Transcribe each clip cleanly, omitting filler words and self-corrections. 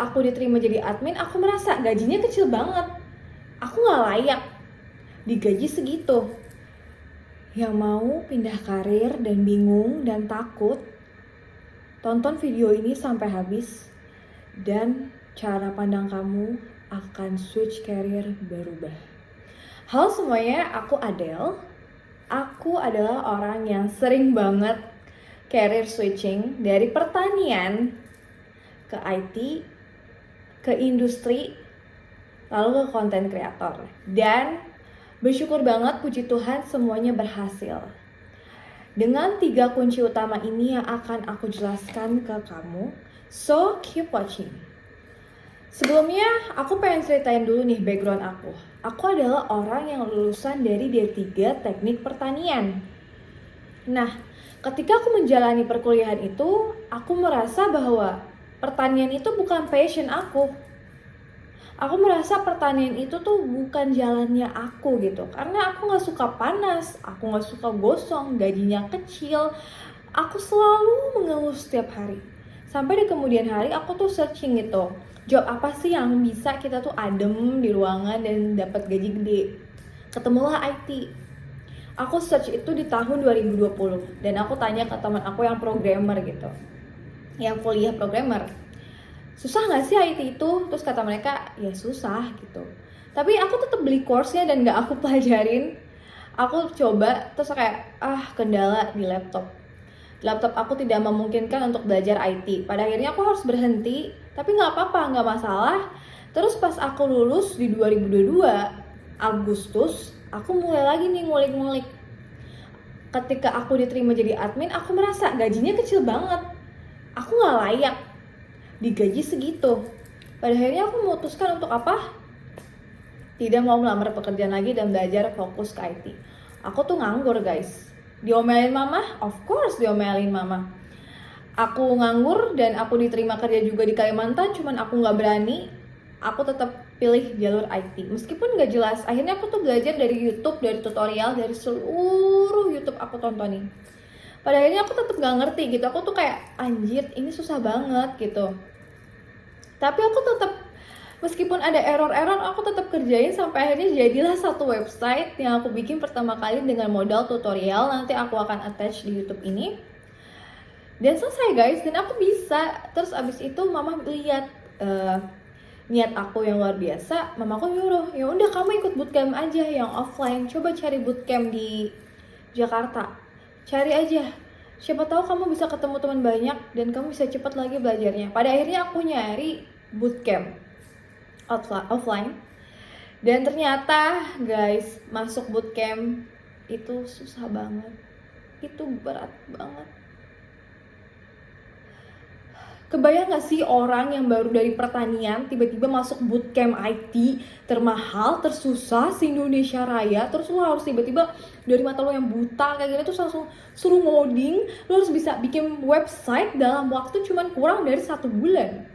aku diterima jadi admin, aku merasa gajinya kecil banget. Aku nggak layak digaji segitu. Yang mau pindah karir dan bingung dan takut, tonton video ini sampai habis dan cara pandang kamu akan switch career berubah. Halo semuanya, aku Adele. Aku adalah orang yang sering banget career switching dari pertanian ke IT, ke industri, lalu ke content creator. Dan bersyukur banget, puji Tuhan, semuanya berhasil. Dengan 3 kunci utama ini yang akan aku jelaskan ke kamu. So, keep watching. Sebelumnya, aku pengen ceritain dulu nih background aku. Aku adalah orang yang lulusan dari D3 Teknik Pertanian. Nah, ketika aku menjalani perkuliahan itu, aku merasa bahwa pertanian itu bukan passion aku. Aku merasa pertanian itu tuh bukan jalannya aku gitu. Karena aku gak suka panas, aku gak suka gosong, gajinya kecil. Aku selalu mengeluh setiap hari. Sampai di kemudian hari aku tuh searching gitu, job apa sih yang bisa kita tuh adem di ruangan dan dapat gaji gede. Ketemulah IT. Aku search itu di tahun 2020 dan aku tanya ke teman aku yang programmer gitu, yang kuliah programmer, susah nggak sih IT itu? Terus kata mereka, ya susah gitu. Tapi aku tetap beli course-nya dan nggak aku pelajarin. Aku coba, terus kayak, kendala di laptop. Laptop aku tidak memungkinkan untuk belajar IT. Pada akhirnya aku harus berhenti, tapi nggak apa-apa, nggak masalah. Terus pas aku lulus di 2022, Agustus, aku mulai lagi nih ngulik-ngulik. Ketika aku diterima jadi admin, aku merasa gajinya kecil banget. Aku nggak layak digaji segitu. Pada akhirnya aku memutuskan untuk apa? Tidak mau melamar pekerjaan lagi dan belajar fokus ke IT. Aku tuh nganggur guys. Diomelin mama? Of course diomelin mama. Aku nganggur dan aku diterima kerja juga di Kalimantan, cuman aku nggak berani. Aku tetap pilih jalur IT. Meskipun nggak jelas, akhirnya aku tuh belajar dari YouTube, dari tutorial, dari seluruh YouTube aku tontonin. Pada akhirnya aku tetap nggak ngerti gitu. Aku tuh kayak anjir, ini susah banget gitu. Tapi aku tetap, meskipun ada error-error, aku tetap kerjain sampai akhirnya jadilah satu website yang aku bikin pertama kali dengan modal tutorial. Nanti aku akan attach di YouTube ini. Dan selesai guys, dan aku bisa. Terus abis itu mama lihat niat aku yang luar biasa. Mamaku nyuruh, ya udah kamu ikut bootcamp aja yang offline. Coba cari bootcamp di Jakarta. Cari aja. Siapa tahu kamu bisa ketemu teman banyak dan kamu bisa cepat lagi belajarnya. Pada akhirnya aku nyari bootcamp offline. Dan ternyata guys, masuk bootcamp itu susah banget. Itu berat banget. Kebayang gak sih orang yang baru dari pertanian tiba-tiba masuk bootcamp IT termahal, tersusah se-Indonesia Raya, terus lo harus tiba-tiba dari mata lo yang buta kayak gini terus langsung suruh ngoding, lo harus bisa bikin website dalam waktu cuman kurang dari 1 bulan.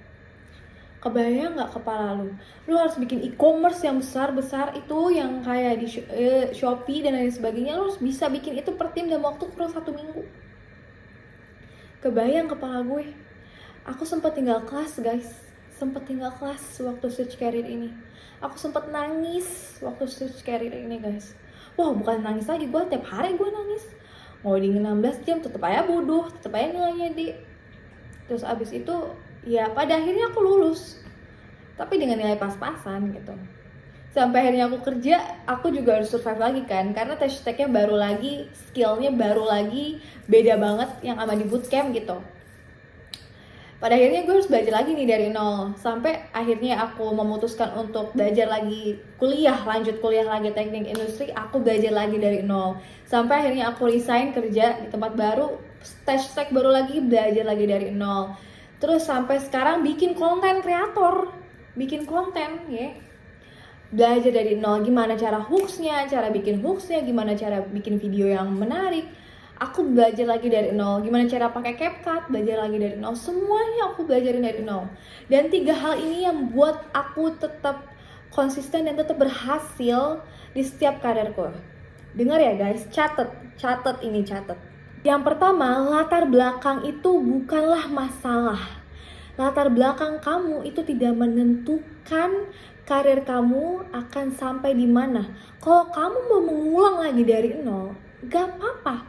Kebayang gak kepala lo? Lo harus bikin e-commerce yang besar-besar itu, yang kayak di Shopee dan lain sebagainya. Lo harus bisa bikin itu per tim dalam waktu kurang 1 minggu. Kebayang kepala gue. Aku sempat tinggal kelas guys, waktu switch career ini. Aku sempat nangis waktu switch career ini guys. Wah, bukan nangis lagi, gue tiap hari gue nangis. Ngoding 16 jam, tetep aja bodoh, tetep aja nilainya D. Terus abis itu, ya pada akhirnya aku lulus. Tapi dengan nilai pas-pasan gitu. Sampai akhirnya aku kerja, aku juga harus survive lagi kan. Karena hashtagnya baru lagi, skillnya baru lagi, beda banget yang sama di bootcamp gitu. Pada akhirnya gue harus belajar lagi nih dari nol. Sampai akhirnya aku memutuskan untuk belajar lagi lanjut kuliah lagi teknik industri. Aku belajar lagi dari nol. Sampai akhirnya aku resign kerja di tempat baru, hashtag baru lagi, belajar lagi dari nol. Terus sampai sekarang bikin konten kreator, bikin konten ya. Belajar dari nol, gimana cara hooksnya, gimana cara bikin video yang menarik. Aku belajar lagi dari nol, gimana cara pakai CapCut, belajar lagi dari nol. Semuanya aku belajarin dari nol. Dan 3 hal ini yang buat aku tetap konsisten dan tetap berhasil di setiap karirku. Dengar ya guys, catat. Yang pertama, latar belakang itu bukanlah masalah. Latar belakang kamu itu tidak menentukan karir kamu akan sampai di mana. Kalau kamu mau mengulang lagi dari nol, gak apa-apa.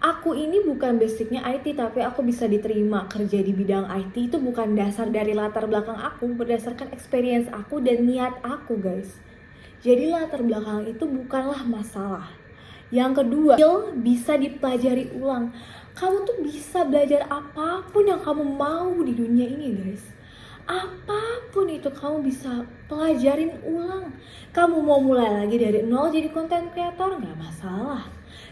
Aku ini bukan basicnya IT, tapi aku bisa diterima kerja di bidang IT itu bukan dasar dari latar belakang aku, berdasarkan experience aku dan niat aku, guys. Jadi latar belakang itu bukanlah masalah. Yang kedua, skill bisa dipelajari ulang. Kamu tuh bisa belajar apapun yang kamu mau di dunia ini, guys. Apapun itu kamu bisa pelajarin ulang. Kamu mau mulai lagi dari nol jadi content creator, nggak masalah.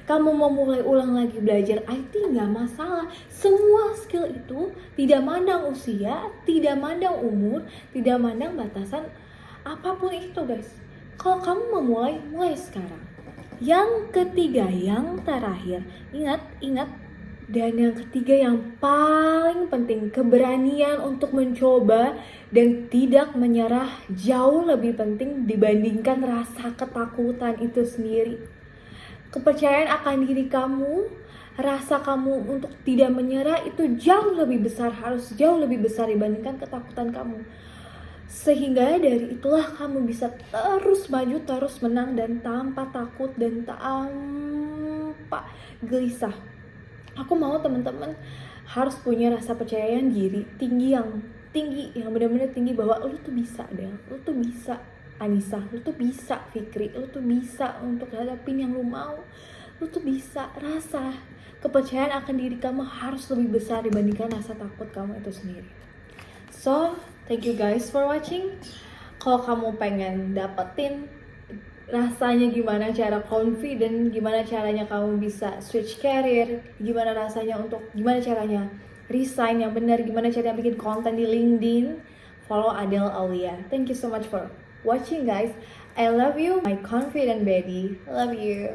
Kamu mau mulai ulang lagi belajar IT, nggak masalah. Semua skill itu tidak mandang usia, tidak mandang umur, tidak mandang batasan apapun itu, guys. Kalau kamu mau mulai, mulai sekarang. Yang ketiga, yang terakhir, ingat. Dan yang ketiga yang paling penting, keberanian untuk mencoba dan tidak menyerah jauh lebih penting dibandingkan rasa ketakutan itu sendiri. Kepercayaan akan diri kamu, rasa kamu untuk tidak menyerah itu jauh lebih besar, harus jauh lebih besar dibandingkan ketakutan kamu. Sehingga dari itulah kamu bisa terus maju, terus menang dan tanpa takut dan tanpa gelisah. Aku mau teman-teman harus punya rasa percaya diri tinggi, yang benar-benar tinggi, bahwa lu tuh bisa deh, lu tuh bisa Anissa, lu tuh bisa Fikri, lu tuh bisa untuk hadapin yang lu mau, lu tuh bisa. Rasa kepercayaan akan diri kamu harus lebih besar dibandingkan rasa takut kamu itu sendiri. So, thank you guys for watching. Kalau kamu pengen dapetin rasanya gimana cara confident, gimana caranya kamu bisa switch career, gimana caranya resign yang benar, gimana caranya bikin konten di LinkedIn, follow Adele Aulia. Thank you so much for watching guys. I love you, my confident baby. Love you.